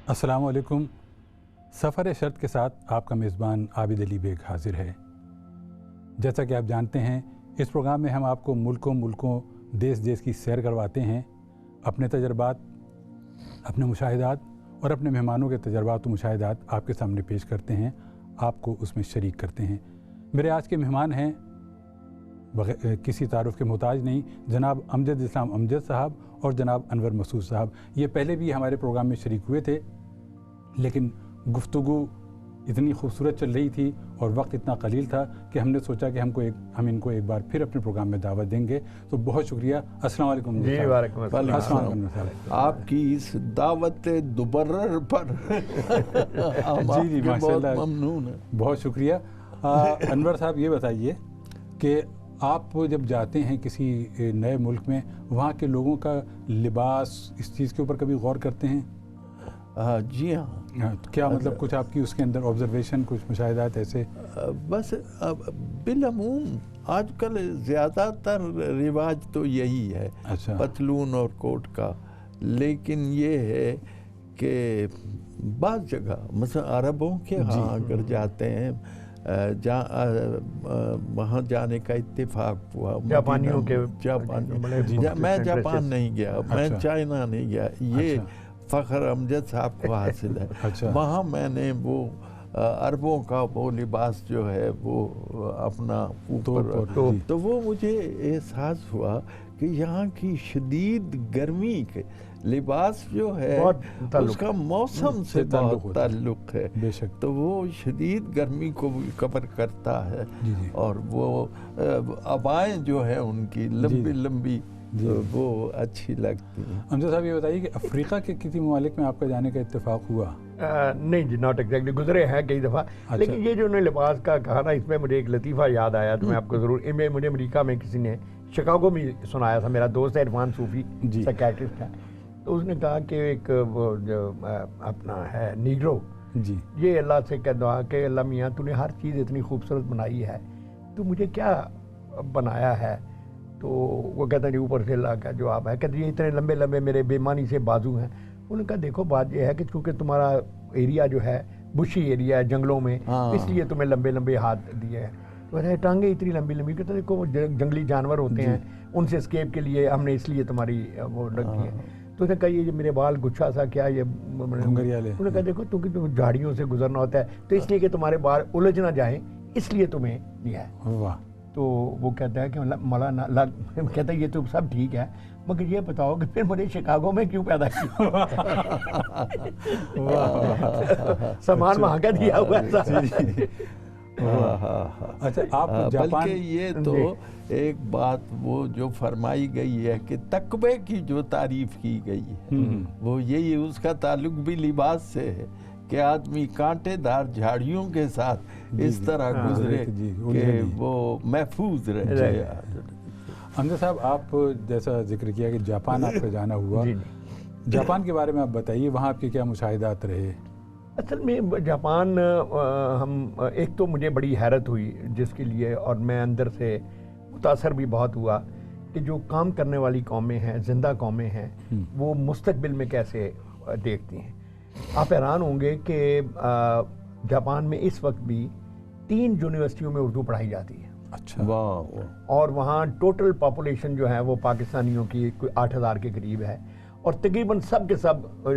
السلام علیکم. سفر شرط کے ساتھ آپ کا میزبان عابد علی بیگ حاضر ہے. جیسا کہ آپ جانتے ہیں اس پروگرام میں ہم آپ کو ملکوں دیس کی سیر کرواتے ہیں. اپنے تجربات، اپنے مشاہدات اور اپنے مہمانوں کے تجربات و مشاہدات آپ کے سامنے پیش کرتے ہیں، آپ کو اس میں شریک کرتے ہیں. میرے آج کے مہمان ہیں کسی تعارف کے محتاج نہیں، جناب امجد اسلام امجد صاحب اور جناب انور مسعود صاحب. یہ پہلے بھی ہمارے پروگرام میں شریک ہوئے تھے، لیکن گفتگو اتنی خوبصورت چل رہی تھی اور وقت اتنا قلیل تھا کہ ہم نے سوچا کہ ہم ان کو ایک بار پھر اپنے پروگرام میں دعوت دیں گے. تو بہت شکریہ. السلام علیکم. جی وعلیکم السلام. آپ کی اس دعوت دوبرر پر جی ماشاء اللہ، ممنون ہے. بہت شکریہ. انور صاحب یہ بتائیے کہ آپ جب جاتے ہیں کسی نئے ملک میں، وہاں کے لوگوں کا لباس، اس چیز کے اوپر کبھی غور کرتے ہیں؟ جی ہاں. کیا مطلب کچھ آپ کی اس کے اندر آبزرویشن، کچھ مشاہدات ایسے؟ بس بالعموم آج کل زیادہ تر رواج تو یہی ہے، پتلون اور کوٹ کا. لیکن یہ ہے کہ بعض جگہ مثلا عربوں کے ہاں اگر جاتے ہیں، وہاں جانے کا اتفاق ہوا. جاپانیوں کے میں جاپان نہیں گیا، میں چائنا نہیں گیا. یہ فخر امجد صاحب کو حاصل ہے. وہاں میں نے وہ عربوں کا وہ لباس جو ہے وہ اپنا اوپر، تو وہ مجھے احساس ہوا کہ یہاں کی شدید گرمی کے لباس جو ہے اس کا موسم سے بہت تعلق ہے. تو وہ شدید گرمی کو کور کرتا ہے. اور وہ عبائیں جو ہیں ان کی لمبی لمبی وہ اچھی لگتی ہیں. امجد صاحب یہ بتائیے کہ افریقہ کے کسی ممالک میں آپ کا جانے کا اتفاق ہوا؟ نہیں جی، ناٹ ایگزیکٹلی. گزرے ہیں کئی دفعہ. لیکن یہ جو انہوں نے لباس کا کہا نا، اس میں مجھے ایک لطیفہ یاد آیا تو میں آپ کو ضرور. مجھے امریکہ میں کسی نے شکاگو میں سنایا تھا. میرا دوست ہے عرفان صوفی، سائیکیٹرسٹ ہے. تو اس نے کہا کہ ایک وہ جو اپنا ہے نیگرو، یہ اللہ سے کہہ دعا کہ اللہ میاں تو نے ہر چیز اتنی خوبصورت بنائی ہے، تو مجھے کیا بنایا ہے؟ تو وہ کہتا ہے اوپر سے اللہ کا جواب ہے. کہتے یہ اتنے لمبے لمبے میرے بےمانی سے بازو ہیں. انہوں نے کہا دیکھو بات یہ ہے کہ چونکہ تمہارا ایریا جو ہے بشی ایریا ہے، جنگلوں میں، اس لیے تمہیں لمبے لمبے ہاتھ دیے ہیں. تو ٹانگیں اتنی لمبی لمبی. کہتے دیکھو وہ جنگلی جانور ہوتے ہیں، ان سے اسکیپ کے لیے ہم نے اس لیے تمہاری وہ رکھی ہے. تو اس نے کہا یہ میرے بال گچھا سا کیا یہ گھنگریالے. انہوں نے کہا دیکھو تم جھاڑیوں سے گزرنا ہوتا ہے، تو اس لیے کہ تمہارے بال الجھ نہ جائیں اس لیے تمہیں دیا ہے. تو وہ کہتا ہے کہ مولانا کہتا ہے یہ تو سب ٹھیک ہے، مگر یہ بتاؤ کہ پھر مجھے شکاگو میں کیوں پیدا کیا؟ سامان وہاں کا دیا ہوا ہے. اچھا آپ بلکہ یہ تو ایک بات وہ جو فرمائی گئی ہے کہ تقوی کی جو تعریف کی گئی ہے وہ یہی، اس کا تعلق بھی لباس سے ہے کہ آدمی کانٹے دار جھاڑیوں کے ساتھ اس طرح گزرے کہ وہ محفوظ رہ جائے. امجد صاحب آپ جیسا ذکر کیا کہ جاپان آپ کا جانا ہوا، جاپان کے بارے میں آپ بتائیے، وہاں آپ کے کیا مشاہدات رہے؟ اصل میں جاپان ایک تو مجھے بڑی حیرت ہوئی جس کے لیے، اور میں اندر سے متاثر بھی بہت ہوا کہ جو کام کرنے والی قومیں ہیں، زندہ قومیں ہیں، وہ مستقبل میں کیسے دیکھتی ہیں. آپ حیران ہوں گے کہ جاپان میں اس وقت بھی 3 یونیورسٹیوں میں اردو پڑھائی جاتی ہے. اچھا. اور وہاں ٹوٹل پاپولیشن جو ہے وہ پاکستانیوں کی کوئی 8,000 کے قریب ہے، اور تقریباً سب کے سب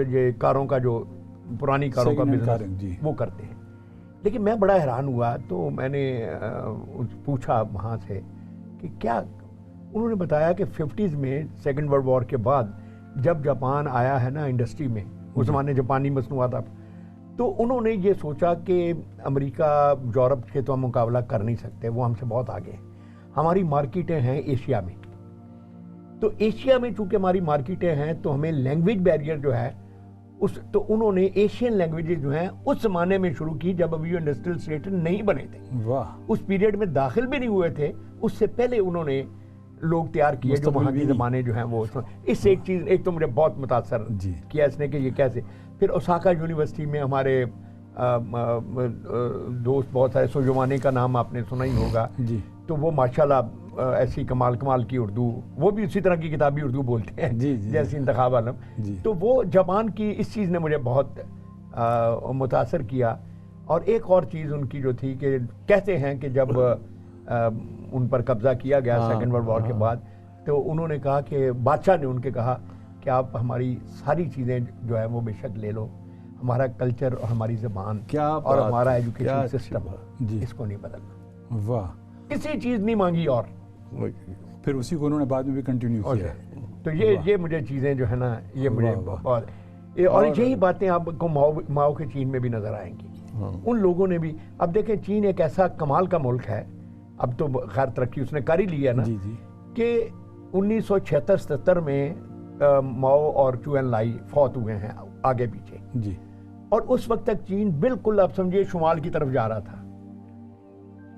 یہ کاروں کا جو پرانی کاروں کا بزنس وہ کرتے ہیں. لیکن میں بڑا حیران ہوا تو میں نے پوچھا وہاں سے کہ کیا. انہوں نے بتایا کہ 50s میں سیکنڈ ورلڈ وار کے بعد جب جاپان آیا ہے نا انڈسٹری میں، اس زمانے جاپانی مصنوعات، تو انہوں نے یہ سوچا کہ امریکہ یورپ کے تو ہم مقابلہ کر نہیں سکتے، وہ ہم سے بہت آگے ہیں. ہماری مارکیٹیں ہیں ایشیا میں، تو ایشیا میں چونکہ ہماری مارکیٹیں ہیں تو ہمیں لینگویج بیریئر جو ہے تو انہوں نے ایشین لینگویجز جو ہیں اس زمانے میں شروع کی جب ابھی انڈسٹریل اسٹیٹ نہیں بنے تھے. اس پیریڈ میں داخل بھی نہیں ہوئے تھے، اس سے پہلے انہوں نے لوگ تیار کیے جو وہاں کی زبانیں جو ہیں وہ. اس سے ایک چیز، ایک تو مجھے بہت متاثر کیا اس نے کہ یہ کیسے. پھر اوساکا یونیورسٹی میں ہمارے دوست بہت سارے، سوجومانے کا نام آپ نے سنا ہی ہوگا، تو وہ ماشاءاللہ ایسی کمال کی اردو، وہ بھی اسی طرح کی کتابی اردو بولتے ہیں جیسی انتخاب عالم. تو وہ جاپان کی اس چیز نے مجھے بہت متاثر کیا. اور ایک اور چیز ان کی جو تھی کہ کہتے ہیں کہ جب ان پر قبضہ کیا گیا سیکنڈ ورلڈ وار کے بعد تو انہوں نے کہا کہ بادشاہ نے ان کے کہا کہ آپ ہماری ساری چیزیں جو ہے وہ بے شک لے لو, ہمارا کلچر اور ہماری زبان اور ہمارا ایجوکیشن سسٹم اس کو نہیں بدلنا. واہ, کسی چیز نہیں مانگی. اور پھر اسی کو انہوں نے بعد میں بھی کنٹینیو کیا. تو یہ مجھے چیزیں جو ہے نا یہ مجھے بہت, اور یہی باتیں آپ کو ماؤ کے چین میں بھی نظر آئیں گی. ان لوگوں نے بھی, اب دیکھیں چین ایک ایسا کمال کا ملک ہے, اب تو خیر ترقی اس نے کر ہی لی ہے نا, کہ 1976-77 میں ماؤ اور چو این لائی فوت ہوئے ہیں آگے پیچھے جی, اور اس وقت تک چین بالکل آپ سمجھیے شمال کی طرف جا رہا تھا.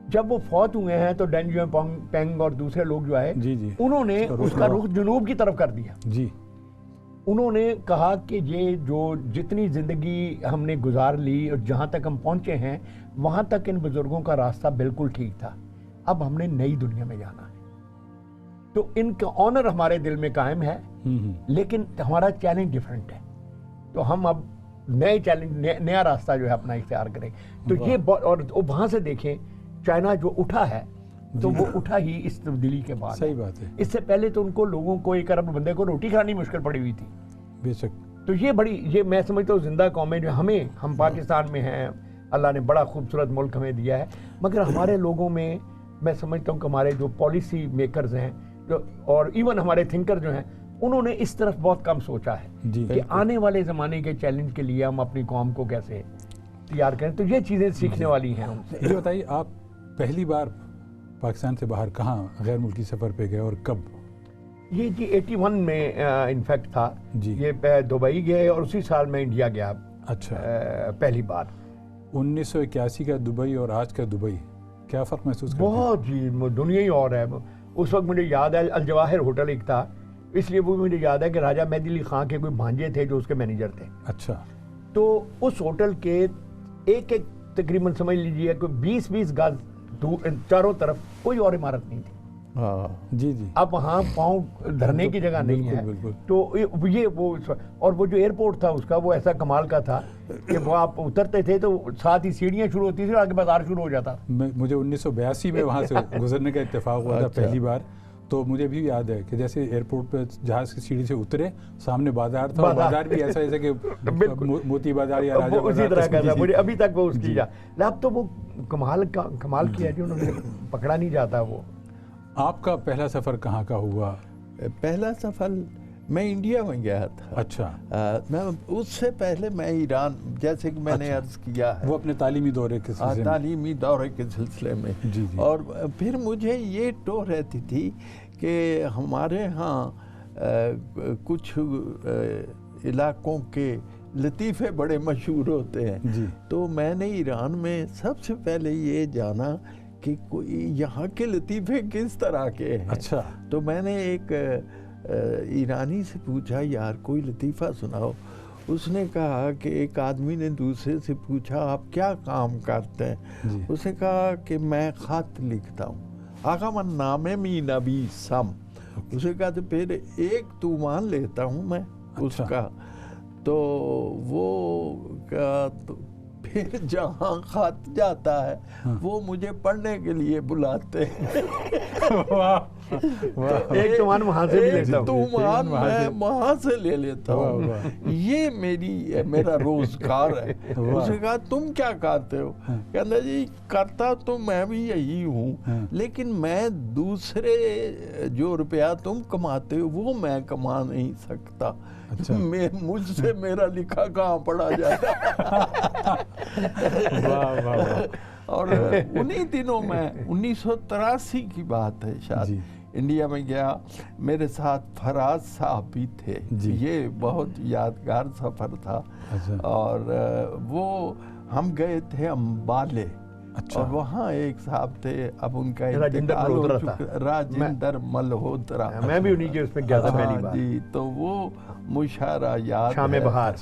جب وہ فوت ہوئے ہیں تو ڈین جیو پینگ اور دوسرے لوگ جو آئے انہوں نے اس کا رخ جنوب کی طرف کر دیا. جی, انہوں نے کہا کہ یہ جو جتنی زندگی ہم نے گزار لی اور جہاں تک ہم پہنچے ہیں وہاں تک ان بزرگوں کا راستہ بالکل ٹھیک تھا, اب ہم نے نئی دنیا میں جانا ہے. تو ان کا آنر ہمارے دل میں قائم ہے, لیکن ہمارا چیلنج ڈیفرنٹ ہے. تو ہم اب نئے چیلنج, نیا راستہ جو ہے اپنا اختیار کریں. تو یہ اور وہاں سے دیکھیں چائنا جو اٹھا ہے تو وہ اٹھا ہی اس تبدیلی کے بعد. صحیح بات ہے. اس سے پہلے تو ان کو لوگوں کو 1 ارب بندے کو روٹی کھانی مشکل پڑی ہوئی تھی. بے شک. تو یہ میں سمجھتا ہوں زندہ قومیں جو ہم پاکستان میں ہیں, اللہ نے بڑا خوبصورت ملک ہمیں دیا ہے, مگر ہمارے لوگوں میں سمجھتا ہوں کہ ہمارے جو پالیسی میکرز ہیں اور ایون ہمارے تھنکر جو ہیں انہوں نے اس طرف بہت کم سوچا ہے کہ آنے والے زمانے کے چیلنج کے لیے ہم اپنی قوم کو کیسے تیار کریں. تو یہ چیزیں سیکھنے والی ہیں ہم سے. یہ بتائیے آپ پہلی بار پاکستان سے باہر کہاں غیر ملکی سفر پہ گئے اور کب؟ یہ جی 81 میں انفیکٹ تھا. یہ دبئی گئے اور اسی سال میں انڈیا گیا. اچھا, پہلی بار 1981 کا دبئی اور آج کا دبئی کیا فرق محسوس کرتے ہیں؟ بہت جی دنیا ہی اور ہے. اس وقت مجھے یاد ہے الجواہر ہوٹل ایک تھا, اس لیے وہ مجھے یاد ہے کہ راجہ مہدی علی خان کے کوئی بھانجے تھے جو اس کے مینیجر تھے. اچھا. تو اس ہوٹل کے ایک تقریباً سمجھ لیجیے کوئی 20 گز چاروں طرف کوئی اور عمارت نہیں تھی. جی. اب وہاں پاؤں دھرنے کی جگہ نہیں ہے. تو یہ وہ اور وہ جو ایئرپورٹ تھا اس کا وہ ایسا کمال کا تھا کہ وہ آپ اترتے تھے تو ساتھ ہی سیڑھیاں شروع ہوتی تھی اور آگے بازار شروع ہو جاتا. مجھے 1982 میں وہاں سے گزرنے کا اتفاق ہوا تھا پہلی بار. تو مجھے بھی یاد ہے کہ جیسے ایئرپورٹ پہ جہاز کی سیڑھی سے اترے سامنے بازار تھا, اور بازار بھی ایسا کہ موتی بازار یا راجہ اسی طرح کا تھا. مجھے ابھی تک وہ اس کی اب تو وہ کمال کیا جو انہوں نے پکڑا نہیں جاتا. وہ آپ کا پہلا سفر کہاں کا ہوا؟ پہلا سفر میں انڈیا میں گیا تھا. اچھا. میں اس سے پہلے میں ایران, جیسے کہ میں نے عرض کیا ہے, وہ اپنے تعلیمی دورے کے سلسلے میں. جی. اور پھر مجھے یہ ٹو رہتی تھی کہ ہمارے ہاں کچھ علاقوں کے لطیفے بڑے مشہور ہوتے ہیں. جی. تو میں نے ایران میں سب سے پہلے یہ جانا کہ یہاں کے لطیفے کس طرح کے ہیں. اچھا. تو میں نے ایک ایرانی سے پوچھا یار کوئی لطیفہ سناؤ. اس نے کہا کہ ایک آدمی نے دوسرے سے پوچھا آپ کیا کام کرتے ہیں؟ اس نے کہا کہ میں خط لکھتا ہوں. آقا من نامے می نبی سم. اس نے کہا تو پھر ایک تومان لیتا ہوں میں اس کا. تو وہ پھر جہاں خط جاتا ہے وہ مجھے پڑھنے کے لیے بلاتے ہیں. ایک تومان وہاں سے بھی لیتا ہوں, تومان میں وہاں سے لے لیتا ہوں. یہ میرا روزگار ہے. اس نے کہا تم کیا کرتے ہو؟ کہنا جی کرتا تو میں بھی یہی ہوں, لیکن میں دوسرے جو روپیہ تم کماتے ہو وہ میں کما نہیں سکتا. مجھ سے میرا لکھا کہاں پڑھا جاتا. اور انہی دنوں میں 1983 کی بات ہے شاید, انڈیا میں گیا. میرے ساتھ فراز صاحب بھی تھے. یہ بہت یادگار سفر تھا. اور وہ ہم گئے تھے امبالے. اور وہاں ایک صاحب تھے, اب ان کا راجندر ملہوترا. میں بھی انہی کے اس میں گیا تھا پہلی بار. جی. تو وہ مشاعرہ یاد شام بہار.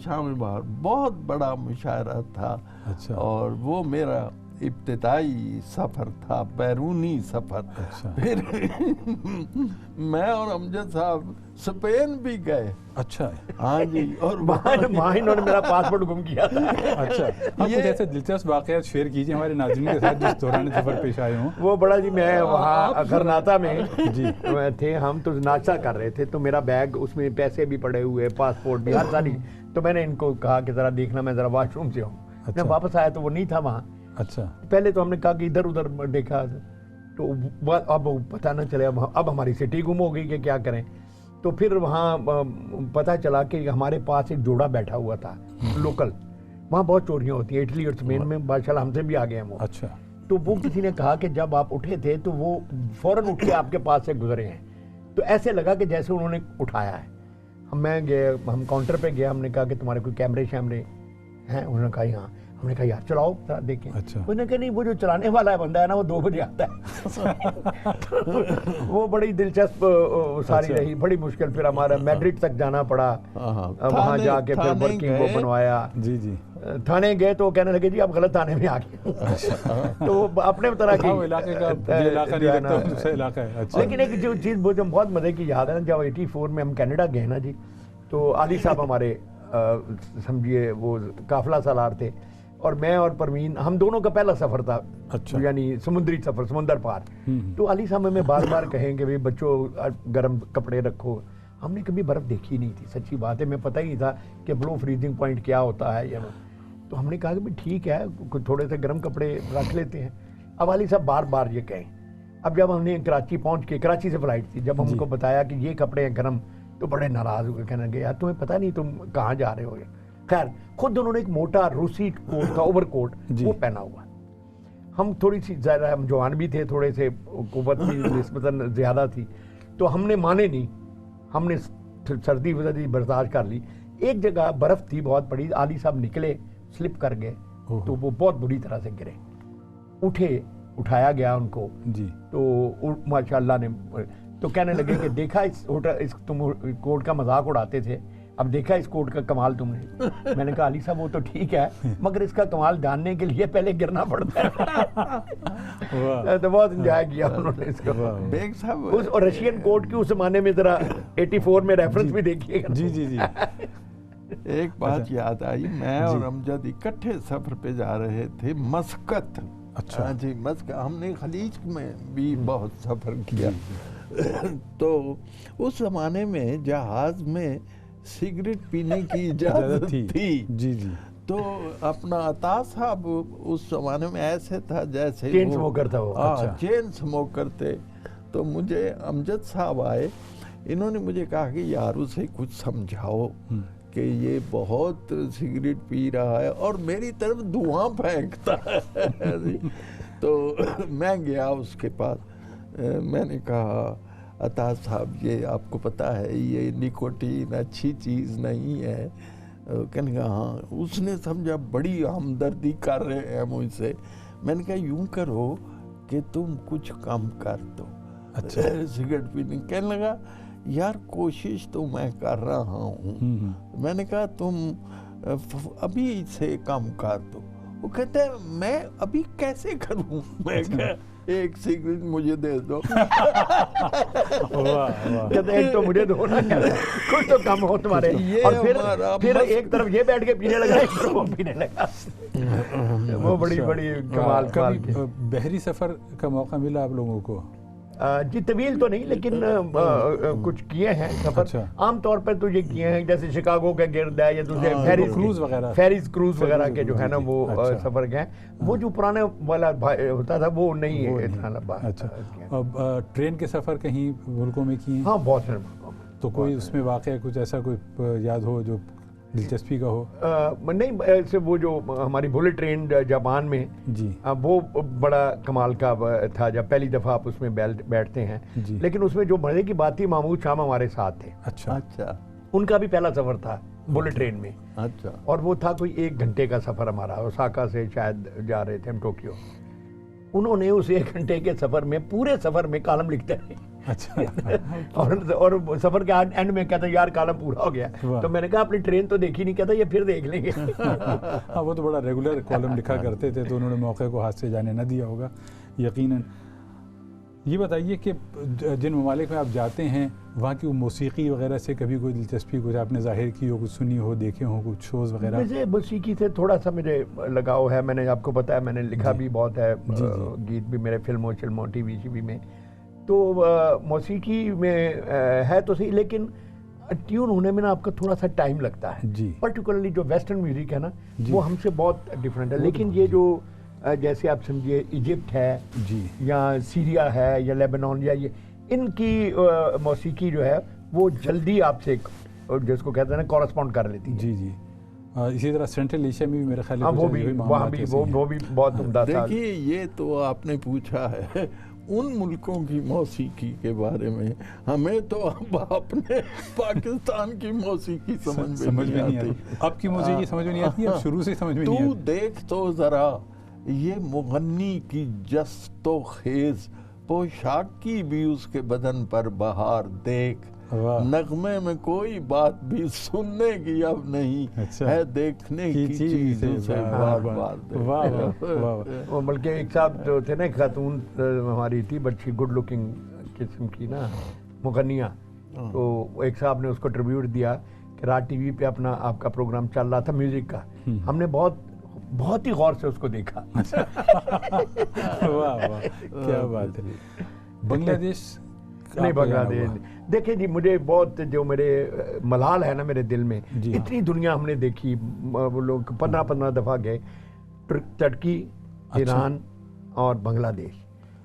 شام بہار بہت بڑا مشاعرہ تھا. اور وہ میرا ابتدائی سفر تھا، بیرونی سفر. پھر میں اور امجد صاحب اسپین بھی گئے. اچھا. ہاں جی. اور وہاں انہوں نے میرا پاسپورٹ گم کیا تھا. اچھا. آپ کچھ ایسے دلچسپ واقعات شیئر کیجیے ہمارے ناظرین کے ساتھ جس دوران سفر پیش آئے ہوں. وہ بڑا جی، میں وہاں غرناطہ میں تھے، ہم تو ناشتہ کر رہے تھے، تو میرا بیگ اس میں پیسے بھی پڑے ہوئے، پاسپورٹ بھی، ہر ساری. تو میں نے ان کو کہا کہ ذرا دیکھنا، میں ذرا واش روم سے ہوں. میں واپس آیا تو وہ نہیں تھا وہاں. اچھا. پہلے تو ہم نے کہا کہ ادھر ادھر دیکھا، تو اب پتہ نہ چلے اب ہماری سٹی گم ہو گئی کہ کیا کریں. تو پھر وہاں پتہ چلا کہ ہمارے پاس ایک جوڑا بیٹھا ہوا تھا لوکل. وہاں بہت چوریاں ہوتی ہیں اٹلی اور اسپین میں، ماشاءاللہ ہم سے بھی آگے ہیں وہ. اچھا. تو وہ کسی نے کہا کہ جب آپ اٹھے تھے تو وہ فوراً اٹھ کے آپ کے پاس سے گزرے ہیں. تو ایسے لگا کہ جیسے انہوں نے اٹھایا ہے. میں گئے، ہم کاؤنٹر پہ گیا، ہم نے کہا کہ تمہارے کوئی کیمرے شیمرے ہیں؟ انہوں نے کہا ہاں. ہم نے کہا یار چلاؤ دیکھیں. انہوں نے کہا نہیں، وہ جو چلانے والا ہے بندہ ہے نا، وہ 2 بجے آتا ہے. وہ بڑی دلچسپ ساری رہی، بڑی مشکل. پھر ہمارا میڈرڈ تک جانا پڑا، وہاں جا کے پھر ورکنگ وہ بنوایا. جی جی. تھانے گئے تو کہنے لگے جی آپ غلط تھانے میں آ گئے. تو وہ اپنے طرح کی علاقہ ہے. لیکن ایک جو چیز جو بہت مزے کی یاد ہے نا، جب 84 میں ہم کینیڈا گئے نا جی، تو علی صاحب ہمارے سمجھیے وہ قافلہ سالار تھے، اور میں اور پروین، ہم دونوں کا پہلا سفر تھا. اچھا. یعنی سمندری سفر، سمندر پار. تو علی صاحب ہمیں بار بار کہیں کہ بچوں گرم کپڑے رکھو. ہم نے کبھی برف دیکھی نہیں تھی، سچی بات ہے. میں پتہ ہی نہیں تھا کہ بلو فریزنگ پوائنٹ کیا ہوتا ہے. تو ہم نے کہا کہ ٹھیک ہے، تھوڑے سے گرم کپڑے رکھ لیتے ہیں. اب علی صاحب بار بار یہ کہیں. اب جب ہم نے کراچی پہنچ کے، کراچی سے فلائٹ تھی، جب ہم ان کو بتایا کہ یہ کپڑے ہیں گرم، تو بڑے ناراض ہو کے کہنے لگے یار تمہیں پتہ نہیں تم کہاں جا رہے ہو. خیر خود انہوں نے ایک موٹا روسی کوٹ تھا، اوور کوٹ، وہ پہنا ہوا. ہم تھوڑی سی ظاہر ہم جوان بھی تھے، تھوڑے سے قوت بھی نسبتاً زیادہ تھی، تو ہم نے مانے نہیں. ہم نے سردی برداشت کر لی. ایک جگہ برف تھی بہت بڑی، علی صاحب نکلے، سلپ کر گئے، تو وہ بہت بری طرح سے گرے. اٹھایا گیا ان کو جی. تو ماشاء اللہ نے تو کہنے لگے کہ دیکھا اس تم کوٹ کا مذاق اڑاتے تھے، اب دیکھا اس کوٹ کا کمال تم نے. میں نے کہا علی صاحب وہ تو ٹھیک ہے، مگر اس کا کمال جاننے کے لیے پہلے گرنا پڑتا ہے. تو بہت انجوائے کیا انہوں نے اس کو. اور رشین کوٹ کی اس زمانے میں ذرا 84 میں ریفرنس بھی دیکھیے گا. جی جی جی. ایک بات یاد آئی، میں اور امجد اکٹھے سفر پہ جا رہے تھے مسقط. اچھا جی مسقط. ہم نے خلیج میں بھی بہت سفر کیا. تو اس زمانے میں جہاز میں سگریٹ پینے کی اجازت تھی. جی جی. تو اپنا عطا صاحب اس زمانے میں ایسے تھا جیسے چین سموکر تھا وہ. چین سموکر تھے. تو مجھے امجد صاحب آئے، انہوں نے مجھے کہا کہ یار اسے کچھ سمجھاؤ کہ یہ بہت سگریٹ پی رہا ہے اور میری طرف دھواں پھینکتا ہے. تو میں گیا اس کے پاس، میں نے کہا عطا صاحب یہ آپ کو پتہ ہے یہ نکوٹین اچھی چیز نہیں ہے. کہنے کا ہاں. اس نے سمجھا بڑی ہمدردی کر رہے ہیں مجھ سے. میں نے کہا یوں کرو کہ تم کچھ کم کر دو سگریٹ پینے. کہنے لگا یار کوشش تو میں کر رہا ہوں. میں نے کہا تم ابھی سے کم کر دو. وہ کہتا ہے میں ابھی کیسے کروں؟ میں کہا ایک سگریٹ مجھے دے دو. کہتے ایک تو مجھے دو نا، کچھ تو کم ہو تمہارے. اور پھر ایک طرف یہ بیٹھ کے پینے لگا، ایک طرف وہ پینے لگا. وہ بڑی بڑی کمال کی. بحری سفر کا موقع ملا آپ لوگوں کو؟ جی طویل تو نہیں، لیکن کچھ کیے ہیں سفر. عام طور پر تو یہ کیے ہیں جیسے شکاگو کے گرد ہے یا دوسرے فیریز کروز وغیرہ کے جو ہے نا وہ سفر گئے. وہ جو پرانے والا ہوتا تھا وہ نہیں اتنا لمبا. اچھا. ٹرین کے سفر کہیں ملکوں میں کیے؟ ہاں بہت سارے ملکوں میں. تو کوئی اس میں واقعہ کچھ ایسا کوئی یاد ہو جو دلچسپی کا ہو؟ نہیں، ایسے وہ جو ہماری بلٹ ٹرین جاپان میں جی وہ بڑا کمال کا تھا جب پہلی دفعہ آپ اس میں بیٹھتے ہیں. لیکن اس میں جو مزے کی بات تھی محمود شام ہمارے ساتھ تھے. اچھا اچھا. ان کا بھی پہلا سفر تھا بلٹ ٹرین میں. اچھا. اور وہ تھا کوئی 1 گھنٹے کا سفر ہمارا. اوساکا سے شاید جا رہے تھے ہم ٹوکیو. انہوں نے اس 1 گھنٹے کے سفر میں پورے سفر میں کالم لکھتے رہے. اچھا. اور سفر کے اینڈ میں کہتا یار کالم پورا ہو گیا. تو میں نے کہا اپنی ٹرین تو دیکھی نہیں, کہتا یہ پھر دیکھ لیں گے. ہاں وہ تو بڑا ریگولر کالم لکھا کرتے تھے, تو انہوں نے موقع کو ہاتھ سے جانے نہ دیا ہوگا یقیناً. یہ بتائیے کہ جن ممالک میں آپ جاتے ہیں وہاں کی موسیقی وغیرہ سے کبھی کوئی دلچسپی کچھ آپ نے ظاہر کی ہو, کچھ سنی ہو, دیکھے ہوں کچھ شوز وغیرہ؟ مجھے موسیقی سے تھوڑا سا مجھے لگاؤ ہے, میں نے آپ کو بتایا میں نے لکھا بھی بہت ہے, گیت بھی میرے فلموں شلموں ٹی وی میں, تو موسیقی میں ہے تو صحیح, لیکن ٹیون ہونے میں نا آپ کا تھوڑا سا ٹائم لگتا ہے. پرٹیکولرلی جو ویسٹرن میوزک ہے نا وہ ہم سے بہت ڈفرینٹ ہے, لیکن یہ جو جیسے آپ سمجھیے ایجپٹ ہے یا سیریا ہے یا لیبنان یا یہ ان کی موسیقی جو ہے وہ جلدی آپ سے جس کو کہتے ہیں نا کورسپونڈ کر لیتی ہے. جی جی. اسی طرح سینٹرل ایشیا میں بھی میرے خیال وہ بھی بہت عمدہ تھا. دیکھیے یہ تو آپ نے پوچھا ہے ان ملکوں کی موسیقی کے بارے میں, ہمیں تو اب اپنے پاکستان کی موسیقی سمجھ میں نہیں آتی. اب کی موسیقی سمجھ میں نہیں آتی, اب شروع سے سمجھ میں نہیں آتی. تو دیکھ تو ذرا یہ مغنی کی جست و خیز, پوشاکی بھی اس کے بدن پر بہار دیکھ, نغمے میں کوئی بات بھی سننے کی اب نہیں ہے, دیکھنے کی چیز اسے بار بار. بلکہ ایک صاحب جو تھے نا, خاتون ہماری تھی بچی گڈ لکنگ قسم کی نا مغنیہ, تو ایک صاحب نے اس کو ٹریبیوٹ دیا کہ رات ٹی وی پہ اپنا آپ کا پروگرام چل رہا تھا میوزک کا, ہم نے بہت ہی غور سے اس کو دیکھا. واہ واہ کیا بات ہے. بنگلہ دیش نہیں, بنگلہ دیش دیکھیں جی, مجھے بہت جو میرے ملال ہے نا میرے دل میں, اتنی دنیا ہم نے دیکھی, وہ لوگ 15 دفعہ گئے, ترکی, ایران اور بنگلہ دیش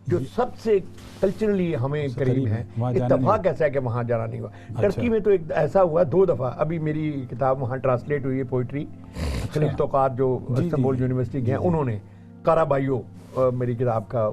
جو سب سے کلچرلی ہمیں قریب ہیں. اتفاق ایسا ہے کہ وہاں جانا نہیں ہوا. ٹرکی میں تو ایک ایسا ہوا 2 دفعہ, ابھی میری کتاب وہاں ٹرانسلیٹ ہوئی ہے پوئٹری, خلیل توقات جو استنبول یونیورسٹی گئے انہوں نے, کارابائیو میری کتاب کا,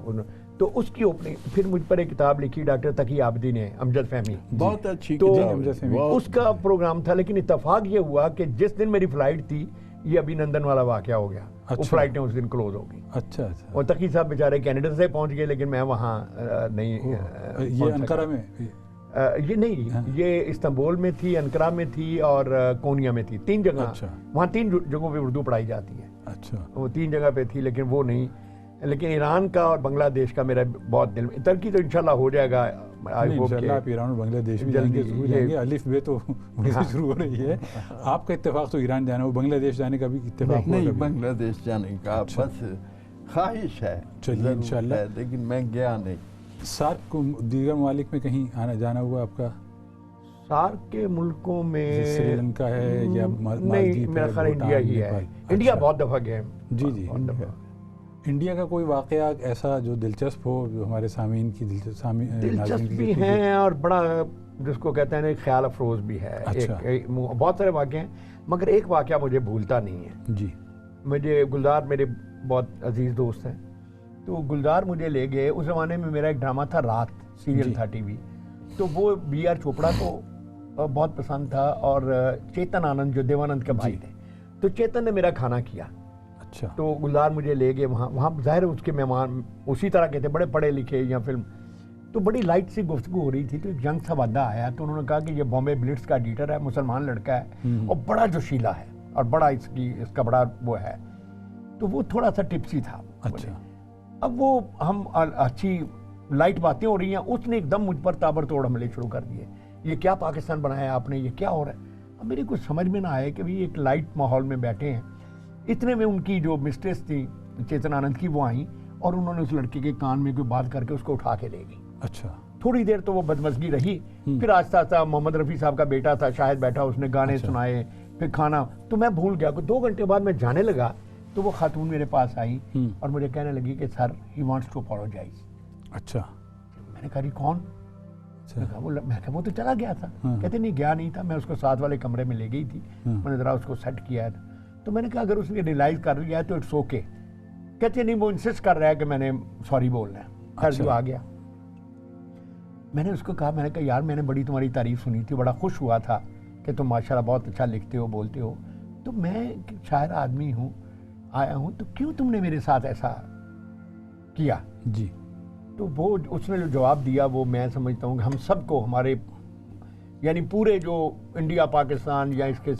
تو اس کی اوپننگ پھر مجھ پر ایک کتاب لکھی ڈاکٹر تقی عابدی نے, امجد فہمی, بہت اچھی کتاب, اس کا پروگرام تھا. لیکن اتفاق یہ ہوا کہ جس دن میری فلائٹ تھی یہ ابھی نندن والا واقعہ ہو گیا, وہ فلائٹیں اس دن کلوز ہو گئی. اچھا. اور تقی صاحب بیچارے کینیڈا سے پہنچ گئے, لیکن میں وہاں نہیں. یہ انقرہ میں یہ نہیں, یہ استنبول میں تھی, انقرہ میں تھی اور کونیا میں تھی, 3 جگہ. وہاں 3 جگہوں پہ اردو پڑھائی جاتی ہے. اچھا, وہ 3 جگہ پہ تھی, لیکن وہ نہیں. لیکن ایران کا اور بنگلہ دیش کا میرا بہت دل میں, ترکی تو انشاءاللہ ہو جائے گا. انشاءاللہ آپ ایران اور بنگلہ دیش میں جائیں گے, ضرور جائیں گے. الف بے تو وہیں سے شروع ہو رہی ہے. آپ کا اتفاق تو ایران جانا ہو, بنگلہ دیش جانے کا بھی اتفاق نہیں, بنگلہ دیش جانے کا بس خواہش ہے. چلیے انشاءاللہ, لیکن میں گیا نہیں. سارک کو دیگر ممالک میں کہیں آنا جانا ہوا آپ کا؟ سارک کے ملکوں میں سری لنکا ہے یا نہیں, میرا خیال انڈیا ہی ہے. انڈیا بہت دفعہ گئے. جی جی. انڈیا کا کوئی واقعہ ایسا جو دلچسپ ہو, جو ہمارے سامعین کی دلچسپ بھی ہیں اور بڑا جس کو کہتے ہیں خیال افروز بھی ہے. بہت سارے واقعے ہیں, مگر ایک واقعہ مجھے بھولتا نہیں ہے. جی. مجھے گلزار میرے بہت عزیز دوست ہیں, تو گلزار مجھے لے گئے. اس زمانے میں میرا ایک ڈرامہ تھا رات, سیریل تھا ٹی وی, تو وہ بی آر چوپڑا کو بہت پسند تھا, اور چیتن آنند جو دیوانند کے بھائی تھے, تو چیتن نے میرا کھانا کیا. اچھا. تو گلزار مجھے لے گئے وہاں ظاہر اس کے مہمان اسی طرح کے تھے, بڑے پڑھے لکھے یا فلم, تو بڑی لائٹ سی گفتگو ہو رہی تھی. تو ایک ینگ سا بندہ آیا, تو انہوں نے کہا کہ یہ بامبے بلٹس کا ایڈیٹر ہے, مسلمان لڑکا ہے اور بڑا جوشیلا ہے اور بڑا اس کا بڑا وہ ہے. تو وہ تھوڑا سا ٹپسی تھا. اچھا. اب وہ ہم اچھی لائٹ باتیں ہو رہی ہیں, اس نے ایک دم مجھ پر تابر توڑ حملے شروع کر دیے. یہ کیا پاکستان بنایا آپ نے, یہ کیا ہو رہا ہے؟ اب میری کچھ سمجھ میں نہ آئے کہ ایک لائٹ ماحول میں بیٹھے ہیں. اتنے میں ان کی جو مسٹریس تھی چیتن آنند کی, وہ آئیں اور انہوں نے اس لڑکے کے کان میں کوئی بات کر کے اس کو اٹھا کے لے گئی. اچھا. تھوڑی دیر تو وہ بدمزگی رہی, پھر آہستہ آہستہ محمد رفیع صاحب کا بیٹا تھا, شاہد بیٹھا, اس نے گانے سنائے, پھر کھانا, تو میں بھول گیا. 2 گھنٹے بعد میں جانے لگا تو وہ خاتون میرے پاس آئی اور مجھے کہنے لگی کہ سر ہی وانٹس ٹو اپولوجائز. اچھا. میں نے کہا کون؟ میں کہا وہ تو چلا گیا تھا. کہتے نہیں گیا نہیں تھا, میں اس کو ساتھ والے کمرے میں لے گئی تھی, میں نے ذرا اس کو سیٹ کیا تھا. تو میں نے کہا اگر اس نے ریلائز کر لیا ہے تو اٹس اوکے. کہتے نہیں, وہ انسسٹ کر رہا ہے کہ میں نے سوری بولنا ہے. خیر جو آ گیا, میں نے اس کو کہا, میں نے کہا یار میں نے بڑی تمہاری تعریف سنی تھی, بڑا خوش ہوا تھا کہ تم ماشاءاللہ بہت اچھا لکھتے ہو, بولتے ہو, تو میں شاعر آدمی ہوں, آیا ہوں, تو کیوں تم نے میرے ساتھ ایسا کیا جی، تو وہ اس نے جو جواب دیا وہ میں سمجھتا ہوں کہ ہم سب کو, ہمارے یعنی پورے جو انڈیا پاکستان یا اس کے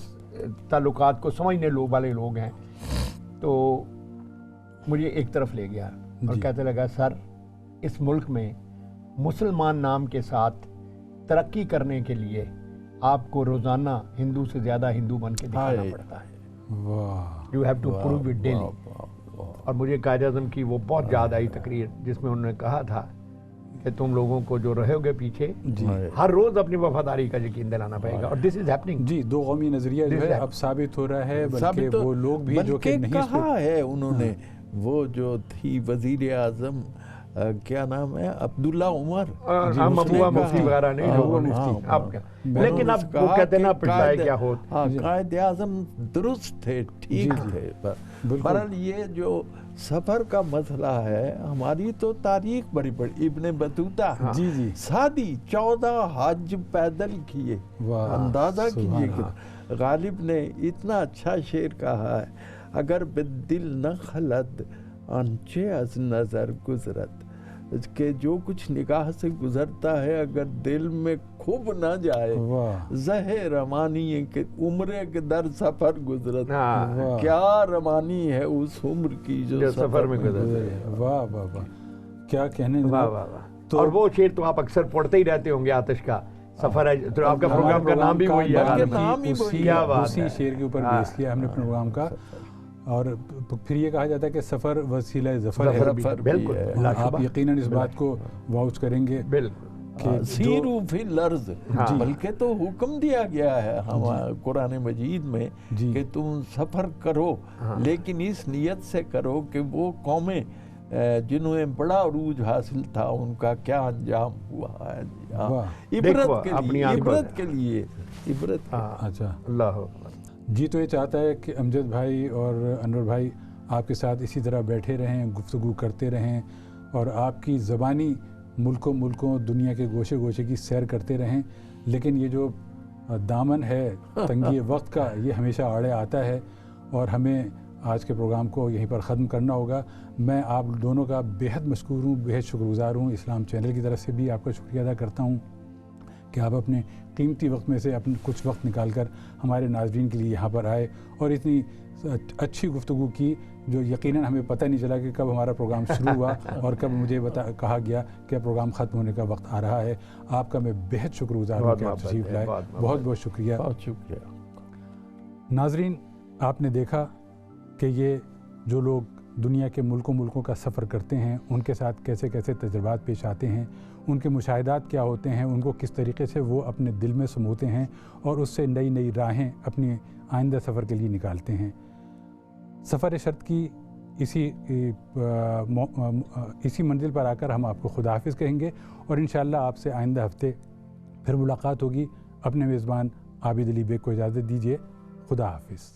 تعلقات کو سمجھنے والے لوگ ہیں, تو مجھے ایک طرف لے گیا اور کہتے لگا سر اس ملک میں مسلمان نام کے ساتھ ترقی کرنے کے لیے آپ کو روزانہ ہندو سے زیادہ ہندو بن کے دکھانا پڑتا ہے. You have to prove it daily. اور مجھے قائد اعظم کی وہ بہت یاد آئی تقریر جس میں انہوں نے کہا تھا کہ تم لوگوں کو جو رہے ہوگے پیچھے ہر روز اپنی وفاداری کا یقین دلانا پڑے گا, اور دس از ہیپننگ. جی, دو قومی نظریہ جو ہے اب ثابت ہو رہا ہے, بلکہ وہ لوگ بھی جو کہ نہیں کہا ہے انہوں نے, وہ جو تھی وزیر اعظم کیا نام ہے, عبداللہ عمر, مبوبہ مفتی وغیرہ نہیں, لیکن اب وہ کہتے ہیں نا پچھلائے کیا ہوتا. قائد اعظم درست تھے, ٹھیک تھے. بہرحال یہ جو سفر کا مسئلہ ہے, ہماری تو تاریخ بڑی بڑی. ابن بطوطہ سادی 14 حج پیدل کیے, اندازہ کیجئے کہ غالب نے اتنا اچھا شعر کہا ہے, اگر بالدل نہ خلد آنچے از نظر گزرت, کہ جو کچھ نگاہ سے گزرتا ہے اگر دل میں خوب نہ جائے, زہ رمانی ہے کہ عمرے کے در سفر گزرت. کیا رمانی ہے اس عمر کی جو سفر میں گزرتی ہے. واہ واہ واہ, کیا کہنے. اور وہ شعر تو آپ اکثر پڑھتے ہی رہتے ہوں گے, آتش کا سفر ہے, تو آپ کا پروگرام کا نام بھی وہی ہے. اسی شعر کے اوپر بیس کیا ہم نے اپنے پروگرام کا. اور پھر یہ کہا جاتا ہے کہ سفر وسیلہ ظفر ہے. بالکل, آپ یقیناً اس بات کو واؤچ کریں گے. سیرو فی الارض, بلکہ تو حکم دیا گیا ہے قرآن مجید میں کہ تم سفر کرو, لیکن اس نیت سے کرو کہ وہ قومیں جنہوں نے بڑا عروج حاصل تھا ان کا کیا انجام ہوا ہے, عبرت کے لیے. اچھا, اللہ جی. تو یہ چاہتا ہے کہ امجد بھائی اور انور بھائی آپ کے ساتھ اسی طرح بیٹھے رہیں, گفتگو کرتے رہیں, اور آپ کی زبانی ملکوں دنیا کے گوشے گوشے کی سیر کرتے رہیں. لیکن یہ جو دامن ہے تنگی وقت کا, یہ ہمیشہ آڑے آتا ہے, اور ہمیں آج کے پروگرام کو یہیں پر ختم کرنا ہوگا. میں آپ دونوں کا بہت مشکور ہوں, بہت شکر گزار ہوں. اسلام چینل کی طرف سے بھی آپ کا شکریہ ادا کرتا ہوں کہ آپ اپنے قیمتی وقت میں سے اپنے کچھ وقت نکال کر ہمارے ناظرین کے لیے یہاں پر آئے اور اتنی اچھی گفتگو کی, جو یقیناً ہمیں پتہ نہیں چلا کہ کب ہمارا پروگرام شروع ہوا اور کب مجھے کہا گیا کہ پروگرام ختم ہونے کا وقت آ رہا ہے. آپ کا میں بہت شکر گزار ہوں کہ آپ تشریف لائے. بہت بہت شکریہ. ناظرین, آپ نے دیکھا کہ یہ جو لوگ دنیا کے ملکوں کا سفر کرتے ہیں, ان کے ساتھ کیسے کیسے تجربات پیش آتے ہیں, ان کے مشاہدات کیا ہوتے ہیں, ان کو کس طریقے سے وہ اپنے دل میں سموتے ہیں اور اس سے نئی نئی راہیں اپنی آئندہ سفر کے لیے نکالتے ہیں. سفر شرط کی اسی منزل پر آ کر ہم آپ کو خدا حافظ کہیں گے, اور انشاءاللہ آپ سے آئندہ ہفتے پھر ملاقات ہوگی. اپنے میزبان عابد علی بیگ کو اجازت دیجیے. خدا حافظ.